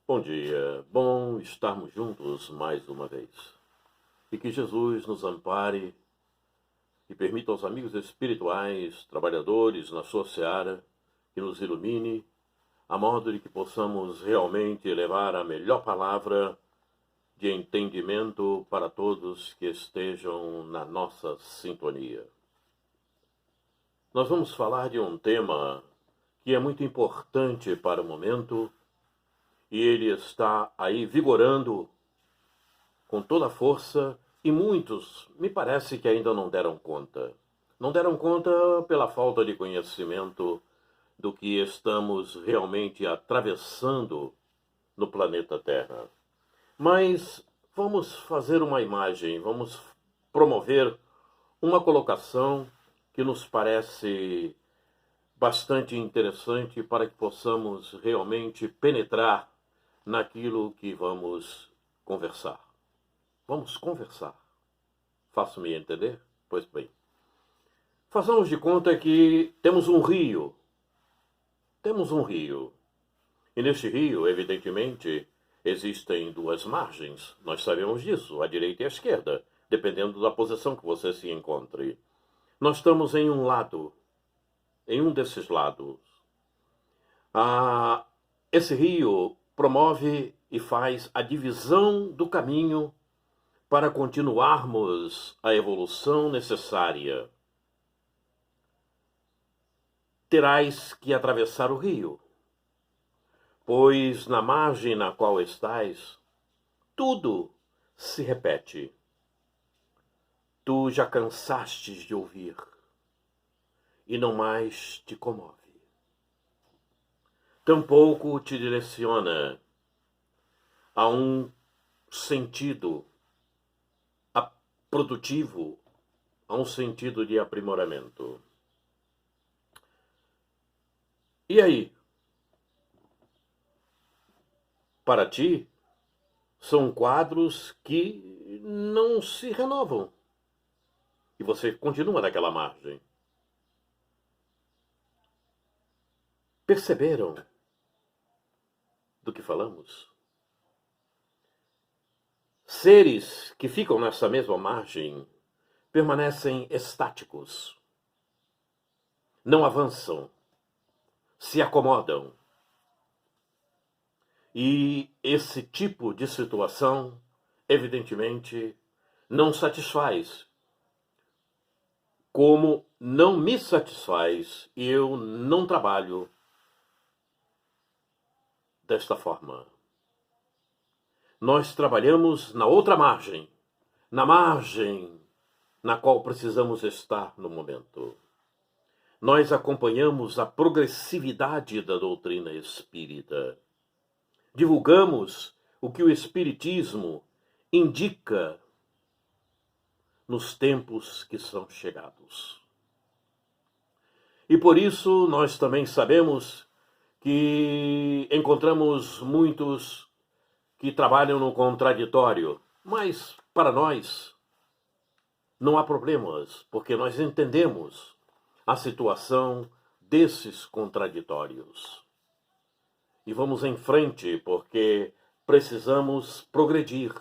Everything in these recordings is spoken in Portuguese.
Bom dia, bom estarmos juntos mais uma vez. E que Jesus nos ampare e permita aos amigos espirituais, trabalhadores na sua seara, que nos ilumine, a modo de que possamos realmente levar a melhor palavra de entendimento para todos que estejam na nossa sintonia. Nós vamos falar de um tema que é muito importante para o momento, e ele está aí vigorando com toda a força, e muitos me parece que ainda não deram conta. Não deram conta pela falta de conhecimento do que estamos realmente atravessando no planeta Terra. Mas vamos fazer uma imagem, vamos promover uma colocação que nos parece bastante interessante para que possamos realmente penetrar naquilo que vamos conversar. Vamos conversar. Faço-me entender? Pois bem. Façamos de conta que temos um rio. Temos um rio. E neste rio, evidentemente, existem duas margens. Nós sabemos disso, a direita e a esquerda, dependendo da posição que você se encontre. Nós estamos em um lado, em um desses lados. Esse rio promove e faz a divisão do caminho para continuarmos a evolução necessária. Terás que atravessar o rio, pois na margem na qual estás, tudo se repete. Tu já cansastes de ouvir e não mais te comove. Tampouco te direciona a um sentido produtivo, a um sentido de aprimoramento. E aí? Para ti, são quadros que não se renovam. E você continua naquela margem. Perceberam do que falamos? Seres que ficam nessa mesma margem permanecem estáticos, não avançam, se acomodam. E esse tipo de situação, evidentemente, não satisfaz. Como não me satisfaz, eu não trabalho desta forma. Nós trabalhamos na outra margem, na margem na qual precisamos estar no momento. Nós acompanhamos a progressividade da doutrina espírita. Divulgamos o que o Espiritismo indica nos tempos que são chegados. E por isso nós também sabemos que encontramos muitos que trabalham no contraditório, mas para nós não há problemas, porque nós entendemos a situação desses contraditórios. E vamos em frente, porque precisamos progredir.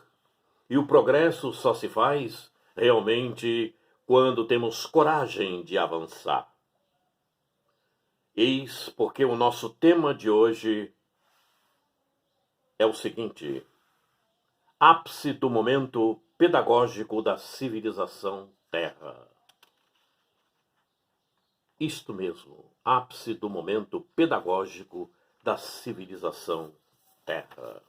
E o progresso só se faz realmente quando temos coragem de avançar. Eis porque o nosso tema de hoje é o seguinte: ápice do momento pedagógico da civilização Terra. Isto mesmo, ápice do momento pedagógico da civilização Terra.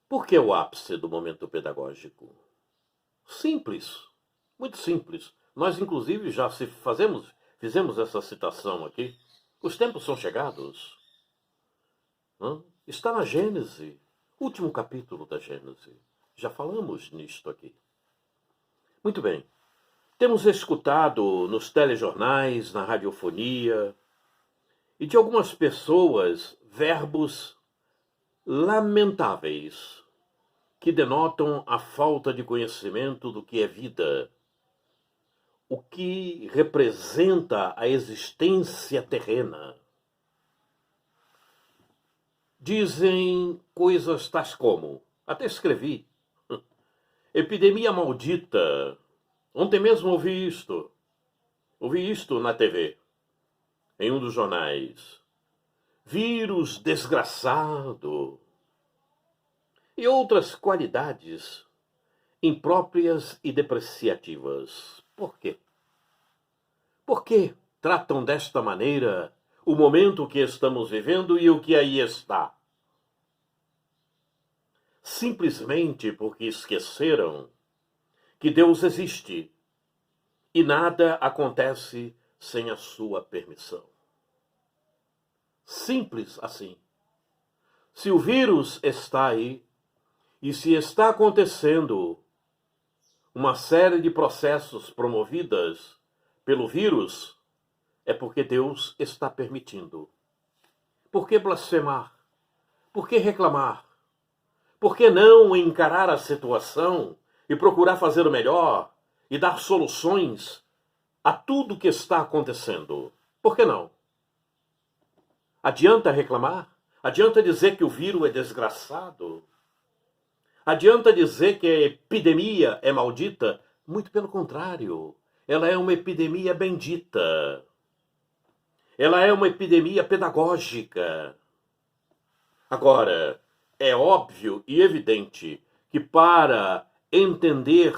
Por que o ápice do momento pedagógico? Simples, muito simples. Nós, inclusive, já fizemos essa citação aqui. Os tempos são chegados. Está na Gênese, último capítulo da Gênese. Já falamos nisto aqui. Muito bem. Temos escutado nos telejornais, na radiofonia, e de algumas pessoas, verbos lamentáveis que denotam a falta de conhecimento do que é vida, o que representa a existência terrena. dizem coisas tais como, até escrevi, epidemia maldita. Ontem mesmo ouvi isto na TV, em um dos jornais. Vírus desgraçado. E outras qualidades impróprias e depreciativas. Por quê? Por que tratam desta maneira o momento que estamos vivendo e o que aí está? Simplesmente porque esqueceram que Deus existe e nada acontece sem a sua permissão. Simples assim. Se o vírus está aí e se está acontecendo uma série de processos promovidas pelo vírus, é porque Deus está permitindo. Por que blasfemar? Por que reclamar? Por que não encarar a situação e procurar fazer o melhor e dar soluções a tudo que está acontecendo? Por que não? Adianta reclamar? Adianta dizer que o vírus é desgraçado? Adianta dizer que a epidemia é maldita? Muito pelo contrário. Ela é uma epidemia bendita. Ela é uma epidemia pedagógica. Agora, é óbvio e evidente que para entender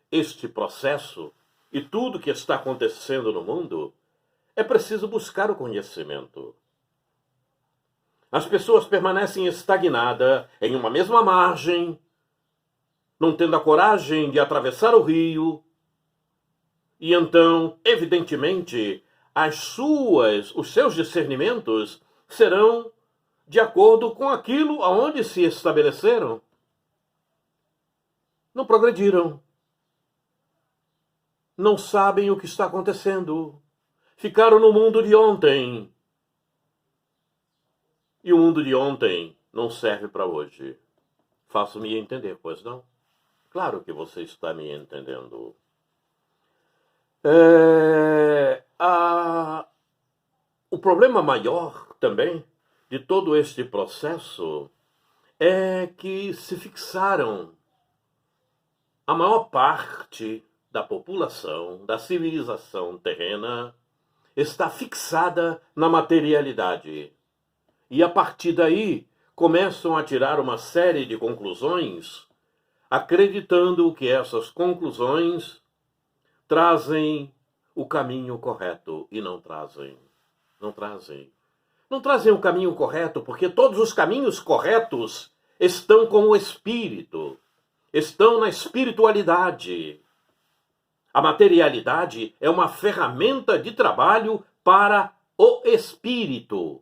este processo e tudo que está acontecendo no mundo, é preciso buscar o conhecimento. As pessoas permanecem estagnadas em uma mesma margem, não tendo a coragem de atravessar o rio, e então, evidentemente, os seus discernimentos serão de acordo com aquilo aonde se estabeleceram. Não progrediram. Não sabem o que está acontecendo. Ficaram no mundo de ontem. E o mundo de ontem não serve para hoje. Faço-me entender, pois não? Claro que você está me entendendo. O problema maior também de todo este processo é que se fixaram a maior parte da população, da civilização terrena, está fixada na materialidade. E a partir daí começam a tirar uma série de conclusões, acreditando que essas conclusões trazem o caminho correto e não trazem. Não trazem. Não trazem o caminho correto, porque todos os caminhos corretos estão com o espírito, estão na espiritualidade. A materialidade é uma ferramenta de trabalho para o espírito.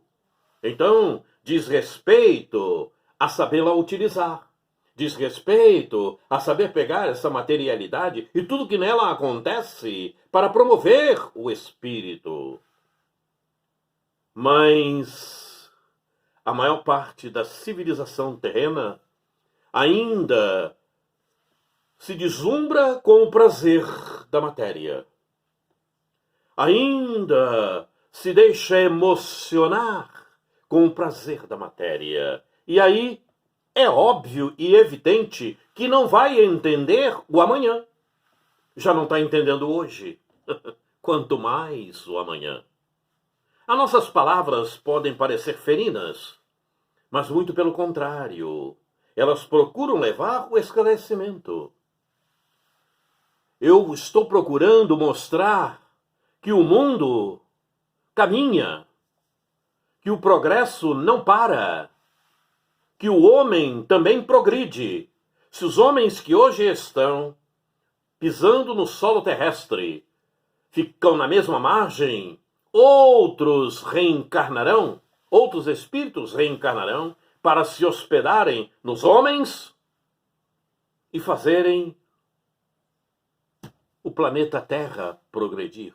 Então, diz respeito a sabê-la utilizar. Diz respeito a saber pegar essa materialidade e tudo que nela acontece para promover o espírito. Mas a maior parte da civilização terrena ainda se deslumbra com o prazer da matéria. Ainda se deixa emocionar com o prazer da matéria. E aí é óbvio e evidente que não vai entender o amanhã. Já não está entendendo hoje. Quanto mais o amanhã. As nossas palavras podem parecer ferinas, mas muito pelo contrário. Elas procuram levar o esclarecimento. Eu estou procurando mostrar que o mundo caminha, que o progresso não para, que o homem também progride. Se os homens que hoje estão pisando no solo terrestre ficam na mesma margem, outros reencarnarão, outros espíritos reencarnarão para se hospedarem nos homens e fazerem o planeta Terra progredir.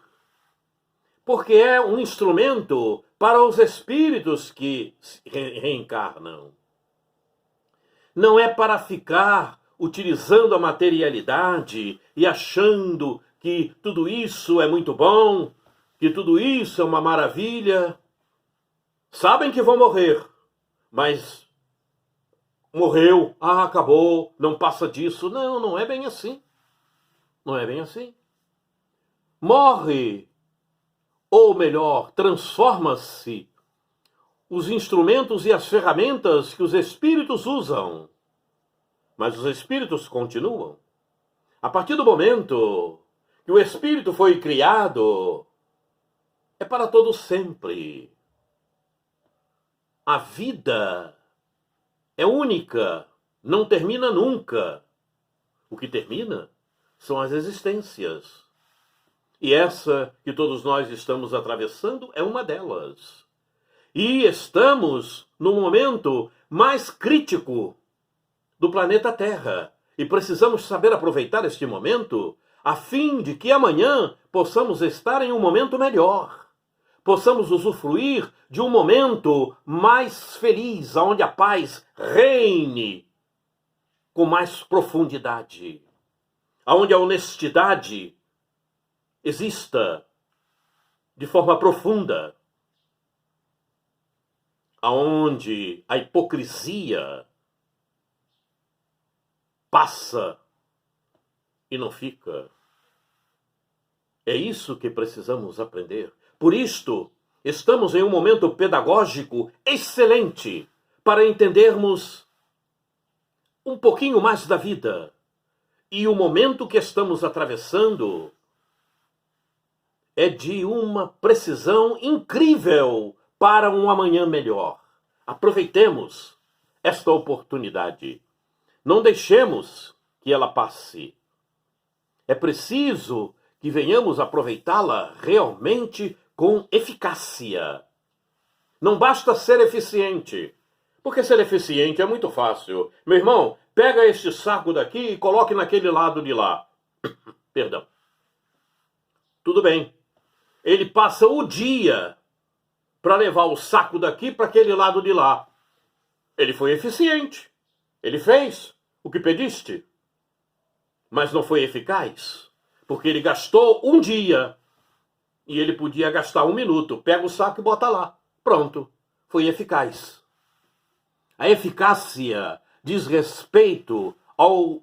Porque é um instrumento para os espíritos que reencarnam. Não é para ficar utilizando a materialidade e achando que tudo isso é muito bom, que tudo isso é uma maravilha. Sabem que vão morrer. mas morreu, acabou, não passa disso. Não, não é bem assim. Não é bem assim. Morre, ou melhor, transforma-se os instrumentos e as ferramentas que os espíritos usam. Mas os espíritos continuam. A partir do momento que o espírito foi criado, é para todo sempre. A vida é única, não termina nunca. O que termina são as existências. E essa que todos nós estamos atravessando é uma delas. E estamos no momento mais crítico do planeta Terra. E precisamos saber aproveitar este momento a fim de que amanhã possamos estar em um momento melhor. Possamos usufruir de um momento mais feliz, onde a paz reine com mais profundidade. Onde a honestidade exista de forma profunda. Onde a hipocrisia passa e não fica. É isso que precisamos aprender. Por isto, estamos em um momento pedagógico excelente para entendermos um pouquinho mais da vida. E o momento que estamos atravessando é de uma precisão incrível para um amanhã melhor. Aproveitemos esta oportunidade. Não deixemos que ela passe. É preciso que venhamos aproveitá-la realmente com eficácia. Não basta ser eficiente, porque ser eficiente é muito fácil. Meu irmão, pega este saco daqui e coloque naquele lado de lá. Perdão. Tudo bem. Ele passa o dia para levar o saco daqui para aquele lado de lá. Ele foi eficiente. Ele fez o que pediste. Mas não foi eficaz. Porque ele gastou um dia. E ele podia gastar 1 minuto. Pega o saco e bota lá. Pronto. Foi eficaz. A eficácia diz respeito ao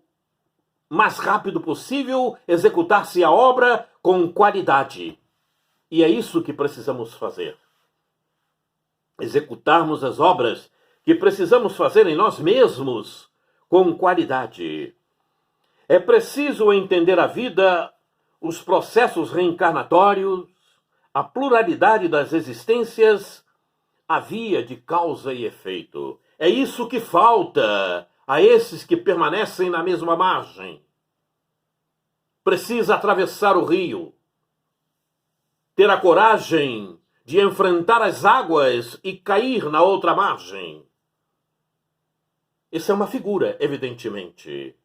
mais rápido possível executar-se a obra com qualidade. E é isso que precisamos fazer. Executarmos as obras que precisamos fazer em nós mesmos com qualidade. É preciso entender a vida, os processos reencarnatórios, a pluralidade das existências, a via de causa e efeito. É isso que falta a esses que permanecem na mesma margem. Precisa atravessar o rio, ter a coragem de enfrentar as águas e cair na outra margem. Isso é uma figura, evidentemente.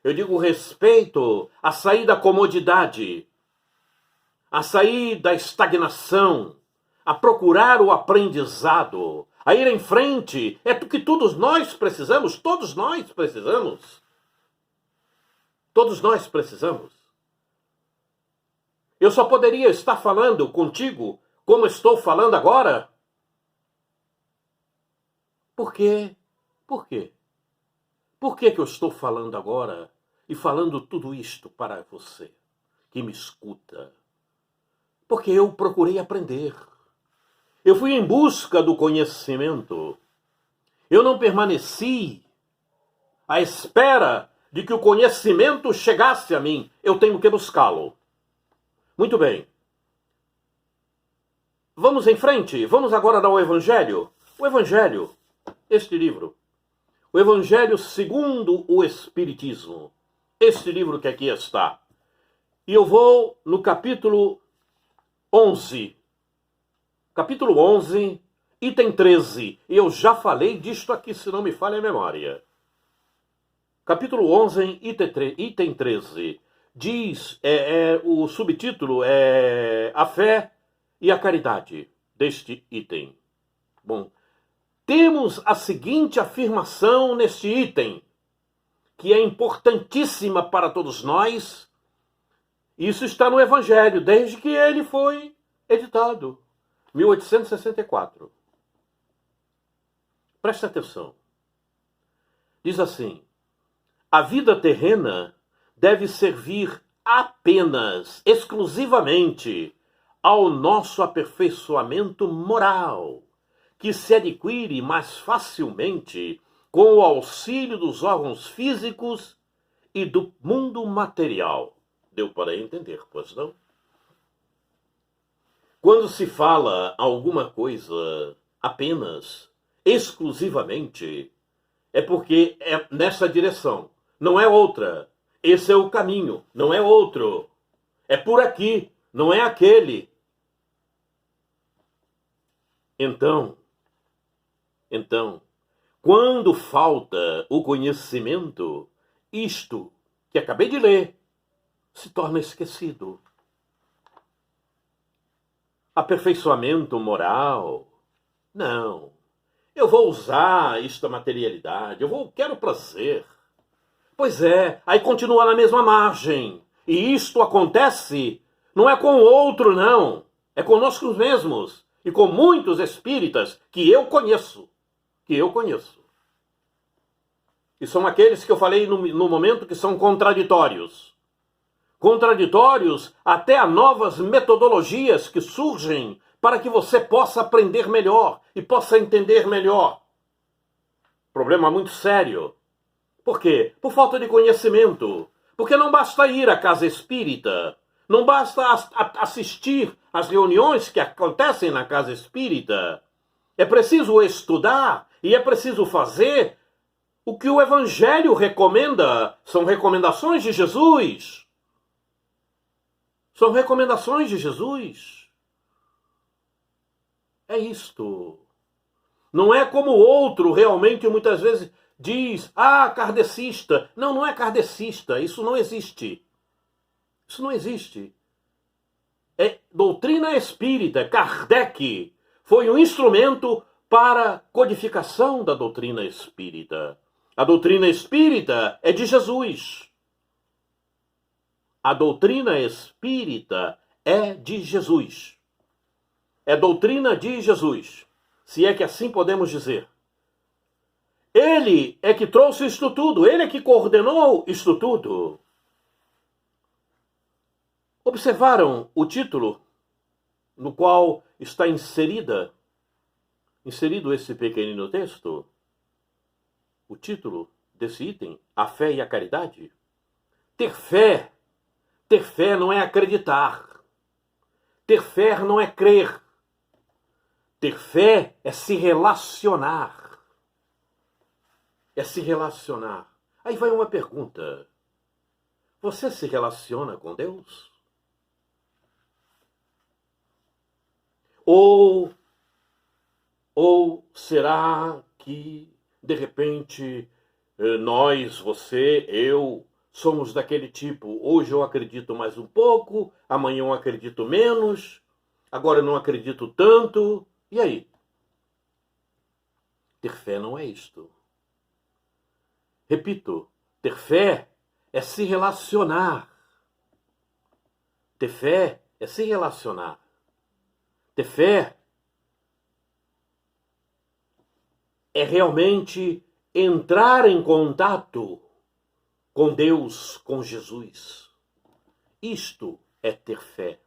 Eu digo respeito a sair da comodidade, a sair da estagnação, a procurar o aprendizado, a ir em frente. É o que todos nós precisamos, todos nós precisamos. Todos nós precisamos. Eu só poderia estar falando contigo como estou falando agora. Por quê? Por quê? Por que eu estou falando agora e falando tudo isto para você que me escuta? Porque eu procurei aprender. Eu fui em busca do conhecimento. Eu não permaneci à espera de que o conhecimento chegasse a mim. Eu tenho que buscá-lo. Muito bem. Vamos em frente. Vamos agora ao Evangelho. O Evangelho, este livro. O Evangelho segundo o Espiritismo. Este livro que aqui está. E eu vou no capítulo 11. Capítulo 11, item 13. E eu já falei disto aqui, se não me falha a memória. Capítulo 11, item 13. Diz, o subtítulo é A Fé e a Caridade deste item. Bom, temos a seguinte afirmação neste item, que é importantíssima para todos nós. Isso está no Evangelho, desde que ele foi editado, 1864. Presta atenção. Diz assim: a vida terrena deve servir apenas, exclusivamente, ao nosso aperfeiçoamento moral, que se adquire mais facilmente com o auxílio dos órgãos físicos e do mundo material. Deu para entender, pois não? Quando se fala alguma coisa apenas, exclusivamente, é porque é nessa direção, não é outra. Esse é o caminho, não é outro. É por aqui, não é aquele. Então, quando falta o conhecimento, isto que acabei de ler se torna esquecido. Aperfeiçoamento moral? Não. Eu vou usar esta materialidade, quero prazer. Pois é, aí continua na mesma margem. E isto acontece não é com o outro, não. É conosco mesmos. E com muitos espíritas que eu conheço. E são aqueles que eu falei no momento que são contraditórios. Contraditórios até a novas metodologias que surgem para que você possa aprender melhor e possa entender melhor. Problema muito sério. Por quê? Por falta de conhecimento. Porque não basta ir à casa espírita, não basta assistir às reuniões que acontecem na casa espírita. É preciso estudar e é preciso fazer o que o Evangelho recomenda. São recomendações de Jesus. São recomendações de Jesus. É isto. Não é como o outro realmente muitas vezes diz, kardecista. Não, não é kardecista. Isso não existe. Isso não existe. É doutrina espírita. Kardec foi um instrumento para a codificação da doutrina espírita. A doutrina espírita é de Jesus. A doutrina espírita é de Jesus. É doutrina de Jesus, se é que assim podemos dizer. Ele é que trouxe isto tudo, ele é que coordenou isto tudo. Observaram o título no qual está inserido esse pequenino texto? O título desse item, a fé e a caridade? Ter fé não é acreditar. Ter fé não é crer. Ter fé é se relacionar. É se relacionar. Aí vai uma pergunta. Você se relaciona com Deus? Ou será que, de repente, nós, você, eu, somos daquele tipo, hoje eu acredito mais um pouco, amanhã eu acredito menos, agora eu não acredito tanto. E aí? Ter fé não é isto. Repito, ter fé é se relacionar. Ter fé é se relacionar. Ter fé é realmente entrar em contato com Deus, com Jesus. Isto é ter fé.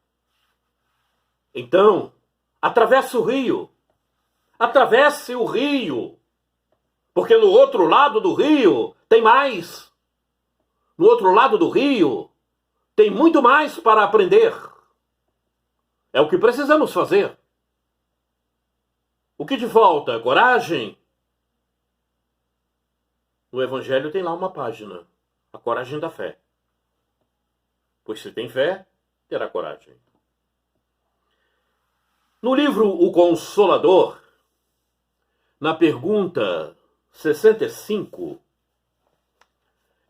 Então, atravesse o rio. Atravesse o rio. Porque no outro lado do rio tem mais. No outro lado do rio tem muito mais para aprender. É o que precisamos fazer. O que te falta? Coragem? No Evangelho tem lá uma página. A coragem da fé. Pois se tem fé, terá coragem. No livro O Consolador, na pergunta 65,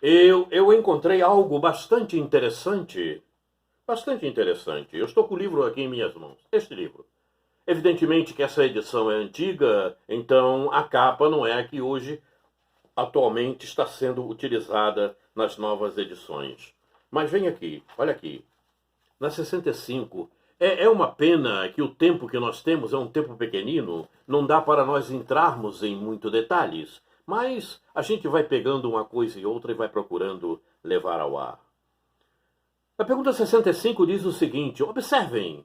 eu encontrei algo bastante interessante. Bastante interessante. Eu estou com o livro aqui em minhas mãos. Este livro. Evidentemente que essa edição é antiga, então a capa não é a que hoje atualmente está sendo utilizada nas novas edições. Mas vem aqui, olha aqui. Na 65, É uma pena que o tempo que nós temos é um tempo pequenino, não dá para nós entrarmos em muitos detalhes, mas a gente vai pegando uma coisa e outra e vai procurando levar ao ar. A pergunta 65 diz o seguinte: observem,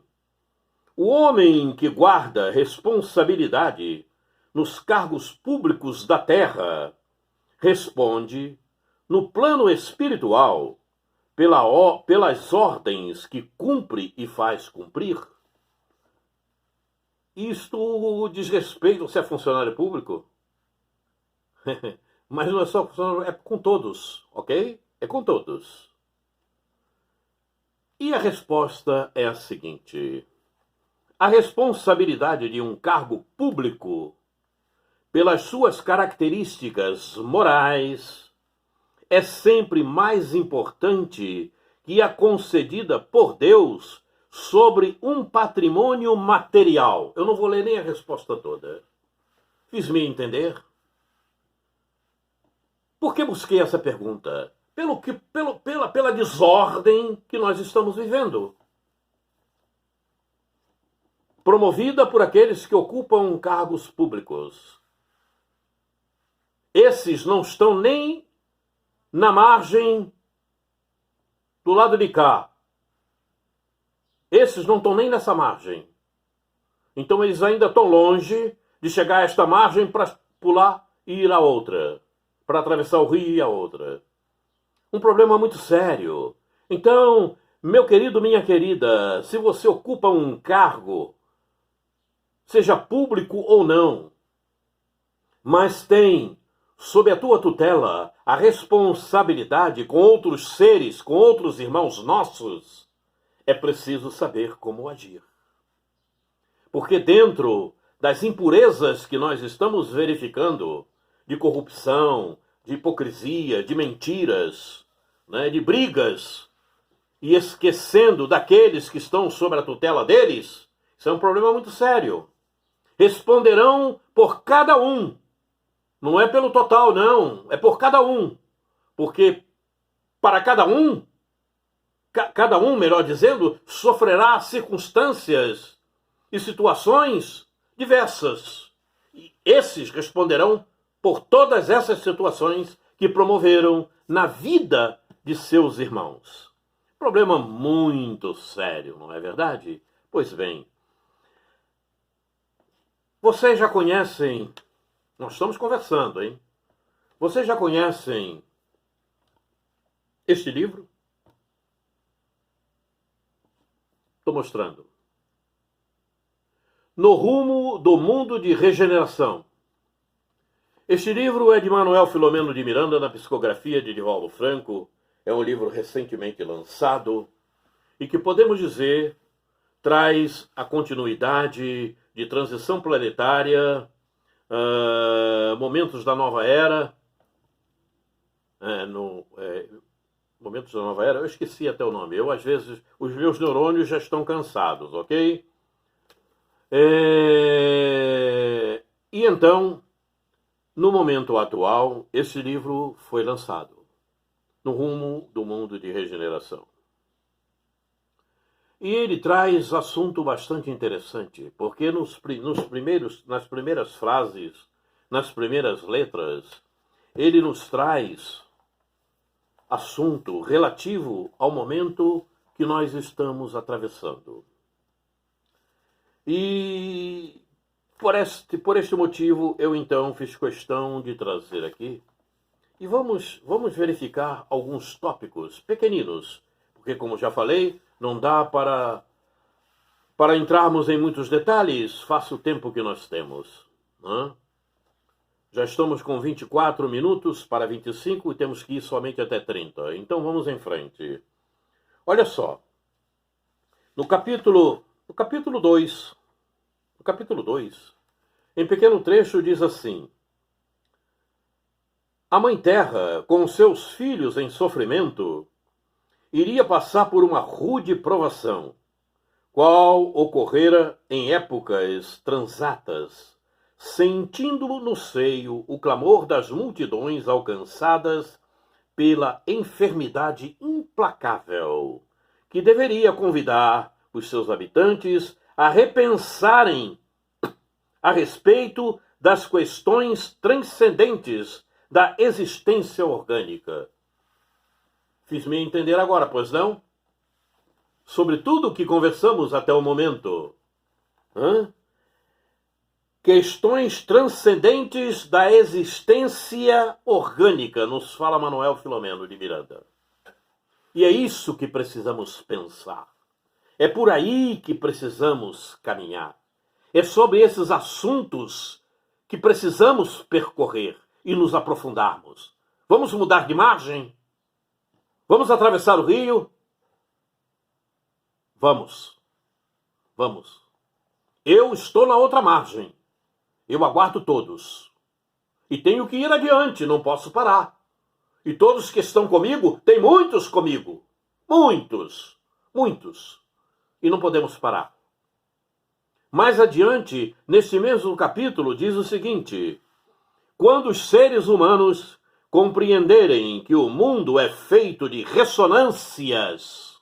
o homem que guarda responsabilidade nos cargos públicos da terra responde, no plano espiritual, pelas ordens que cumpre e faz cumprir. Isto diz respeito se é funcionário público? Mas não é só funcionário, é com todos, ok? É com todos. E a resposta é a seguinte: a responsabilidade de um cargo público, pelas suas características morais, é sempre mais importante que a concedida por Deus sobre um patrimônio material. Eu não vou ler nem a resposta toda. Fiz-me entender? Por que busquei essa pergunta? Pela desordem que nós estamos vivendo. Promovida por aqueles que ocupam cargos públicos. Esses não estão nem na margem do lado de cá. Esses não estão nem nessa margem. Então eles ainda estão longe de chegar a esta margem para pular e ir a outra. Para atravessar o rio e a outra. Um problema muito sério. Então, meu querido, minha querida, se você ocupa um cargo, seja público ou não, mas tem sob a tua tutela a responsabilidade com outros seres, com outros irmãos nossos, é preciso saber como agir. Porque dentro das impurezas que nós estamos verificando, de corrupção, de hipocrisia, de mentiras, né, de brigas, e esquecendo daqueles que estão sob a tutela deles, isso é um problema muito sério. Responderão por cada um. Não é pelo total, não. É por cada um. Porque para cada um, melhor dizendo, sofrerá circunstâncias e situações diversas. E esses responderão por todas essas situações que promoveram na vida de seus irmãos. Problema muito sério, não é verdade? Pois bem, vocês já conhecem, nós estamos conversando, hein? Vocês já conhecem este livro? Estou mostrando. No Rumo do Mundo de Regeneração. Este livro é de Manuel Filomeno de Miranda, na psicografia de Divaldo Franco. É um livro recentemente lançado e que, podemos dizer, traz a continuidade de transição planetária, momentos da nova era. Momentos da nova era, eu esqueci até o nome. Às vezes, os meus neurônios já estão cansados, ok? E então, no momento atual, esse livro foi lançado. No Rumo do Mundo de Regeneração. E ele traz assunto bastante interessante, porque nas primeiras frases, nas primeiras letras, ele nos traz assunto relativo ao momento que nós estamos atravessando. E por este motivo, eu então fiz questão de trazer aqui. E vamos verificar alguns tópicos pequeninos, porque, como já falei, não dá para entrarmos em muitos detalhes, face o tempo que nós temos. Né? Já estamos com 24 minutos para 25 e temos que ir somente até 30. Então vamos em frente. Olha só, no capítulo 2, em pequeno trecho diz assim: a Mãe Terra, com seus filhos em sofrimento, iria passar por uma rude provação, qual ocorrera em épocas transatas, sentindo no seio o clamor das multidões alcançadas pela enfermidade implacável, que deveria convidar os seus habitantes a repensarem a respeito das questões transcendentes da existência orgânica. Fiz-me entender agora, pois não? Sobre tudo o que conversamos até o momento. Questões transcendentes da existência orgânica, nos fala Manuel Filomeno de Miranda. E é isso que precisamos pensar. É por aí que precisamos caminhar. É sobre esses assuntos que precisamos percorrer e nos aprofundarmos. Vamos mudar de margem? Vamos atravessar o rio? Vamos. Eu estou na outra margem. Eu aguardo todos. E tenho que ir adiante, não posso parar. E todos que estão comigo, tem muitos comigo. Muitos. E não podemos parar. Mais adiante, neste mesmo capítulo, diz o seguinte: quando os seres humanos compreenderem que o mundo é feito de ressonâncias,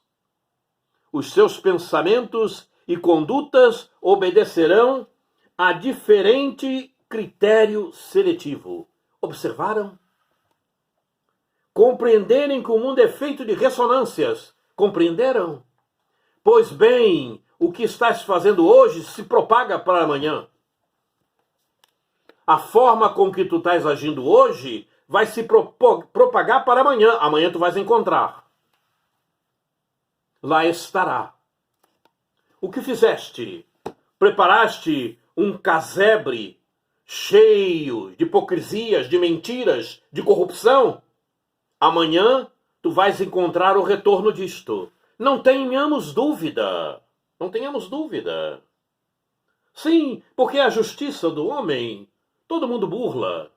os seus pensamentos e condutas obedecerão a diferente critério seletivo. Observaram? Compreenderem que o mundo é feito de ressonâncias. Compreenderam? Pois bem, o que estás fazendo hoje se propaga para amanhã. A forma com que tu estás agindo hoje vai se propagar para amanhã. Amanhã tu vais encontrar. Lá estará. O que fizeste? Preparaste um casebre cheio de hipocrisias, de mentiras, de corrupção? Amanhã tu vais encontrar o retorno disto. Não tenhamos dúvida. Sim, porque a justiça do homem, todo mundo burla.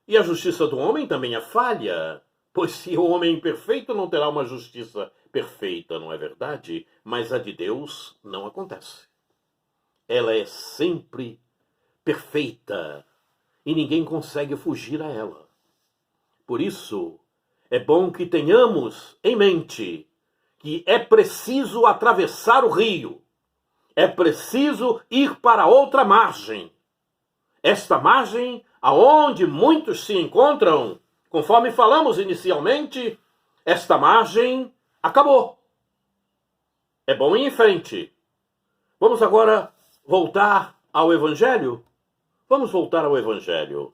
E a justiça do homem também é falha. Pois se o homem é imperfeito, não terá uma justiça perfeita, não é verdade? Mas a de Deus não acontece. Ela é sempre perfeita. E ninguém consegue fugir a ela. Por isso, é bom que tenhamos em mente que é preciso atravessar o rio. É preciso ir para outra margem. Esta margem, aonde muitos se encontram, conforme falamos inicialmente, esta margem acabou. É bom ir em frente. Vamos agora voltar ao Evangelho? Vamos voltar ao Evangelho.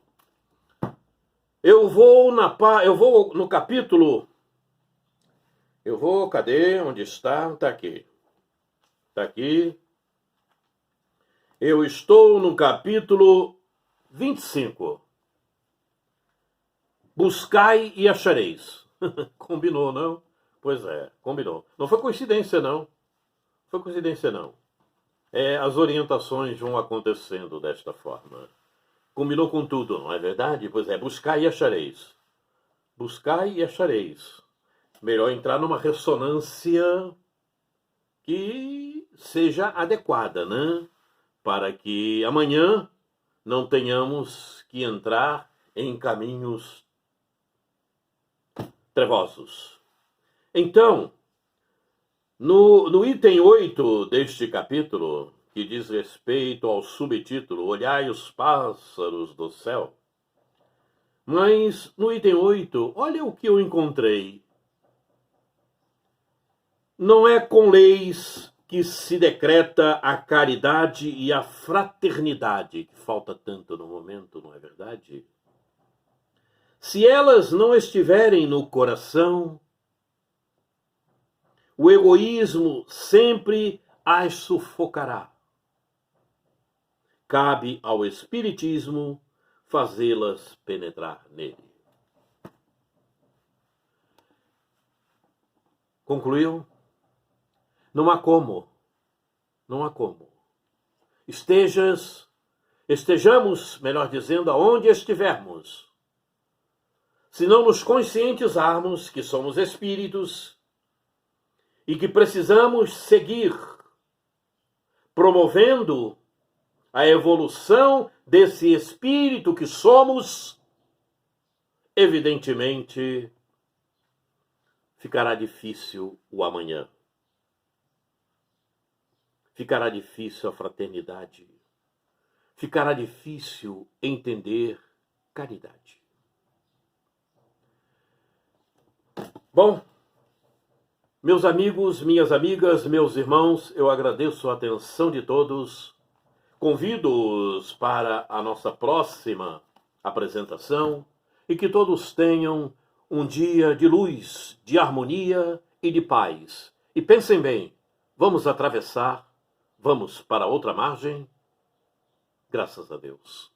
Eu vou no capítulo... cadê? Onde está? Está aqui. Eu estou no capítulo 25. Buscai e achareis. Combinou, não? Pois é, combinou. Não foi coincidência, não. As orientações vão acontecendo desta forma. Combinou com tudo, não é verdade? Pois é, buscai e achareis. Melhor entrar numa ressonância que seja adequada, né? Para que amanhã não tenhamos que entrar em caminhos trevosos. Então, no item 8 deste capítulo, que diz respeito ao subtítulo Olhai os pássaros do céu, mas no item 8, olha o que eu encontrei. Não é com leis que se decreta a caridade e a fraternidade, que falta tanto no momento, não é verdade? Se elas não estiverem no coração, o egoísmo sempre as sufocará. Cabe ao Espiritismo fazê-las penetrar nele. Concluiu? Não há como. Estejamos, melhor dizendo, aonde estivermos. Se não nos conscientizarmos que somos espíritos e que precisamos seguir promovendo a evolução desse espírito que somos, evidentemente ficará difícil o amanhã. ficará difícil a fraternidade, ficará difícil entender caridade. Bom, meus amigos, minhas amigas, meus irmãos, eu agradeço a atenção de todos. Convido-os para a nossa próxima apresentação e que todos tenham um dia de luz, de harmonia e de paz. E pensem bem, vamos atravessar, vamos para outra margem? Graças a Deus.